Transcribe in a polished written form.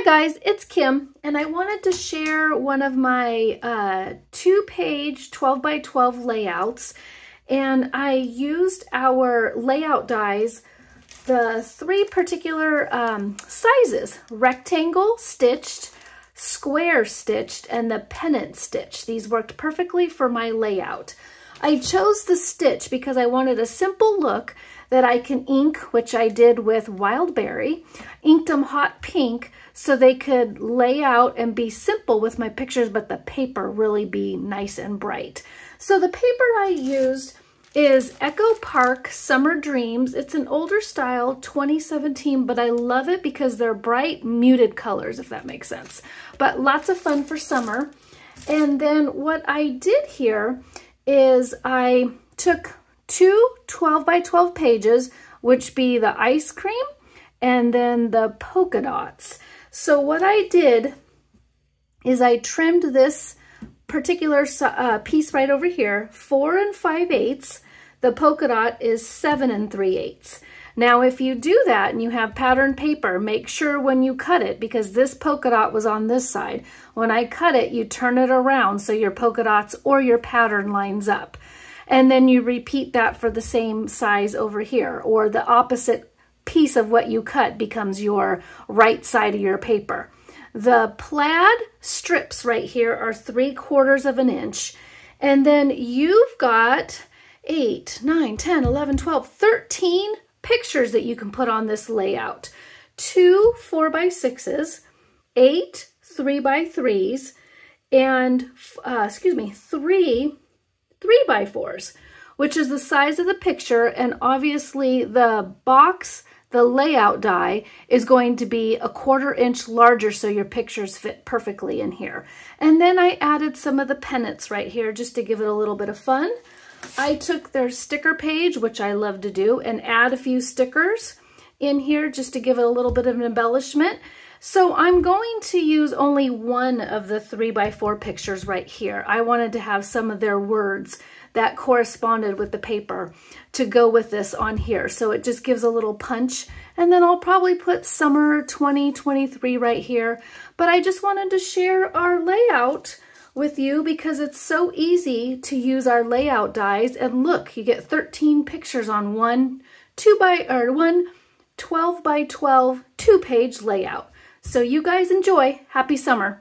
guys, it's Kim, and I wanted to share one of my 2-page 12 by 12 layouts, and I used our layout dies, the 3 particular sizes: rectangle stitched, square stitched, and the pennant stitch. These worked perfectly for my layout. I chose the stitch because I wanted a simple look that I can ink, which I did with Wild Berry. Inked them hot pink so they could lay out and be simple with my pictures, but the paper really be nice and bright. So the paper I used is Echo Park Summer Dreams. It's an older style, 2017, but I love it because they're bright, muted colors, if that makes sense. But lots of fun for summer. And then what I did here is I took 2 12 by 12 pages, which be the ice cream and then the polka dots. So what I did is I trimmed this particular piece right over here, 4 5/8. The polka dot is 7 3/8. Now, if you do that and you have pattern paper, make sure when you cut it, because this polka dot was on this side, when I cut it, you turn it around so your polka dots or your pattern lines up. And then you repeat that for the same size over here, or the opposite piece of what you cut becomes your right side of your paper. The plaid strips right here are 3/4 of an inch. And then you've got 8, 9, 10, 11, 12, 13 pictures that you can put on this layout. 2 4 by 6s, 8 3 by 3s, and 3 3 by 4s, which is the size of the picture. And obviously the box, the layout die, is going to be 1/4 inch larger so your pictures fit perfectly in here. And then I added some of the pennants right here just to give it a little bit of fun. I took their sticker page, which I love to do, and add a few stickers in here just to give it a little bit of an embellishment. So I'm going to use only one of the 3 by 4 pictures right here. I wanted to have some of their words that corresponded with the paper to go with this on here. So it just gives a little punch. And then I'll probably put summer 2023 right here. But I just wanted to share our layout with you because it's so easy to use our layout dies. And look, you get 13 pictures on one 12 by 12 2-page layout. So you guys enjoy. Happy summer.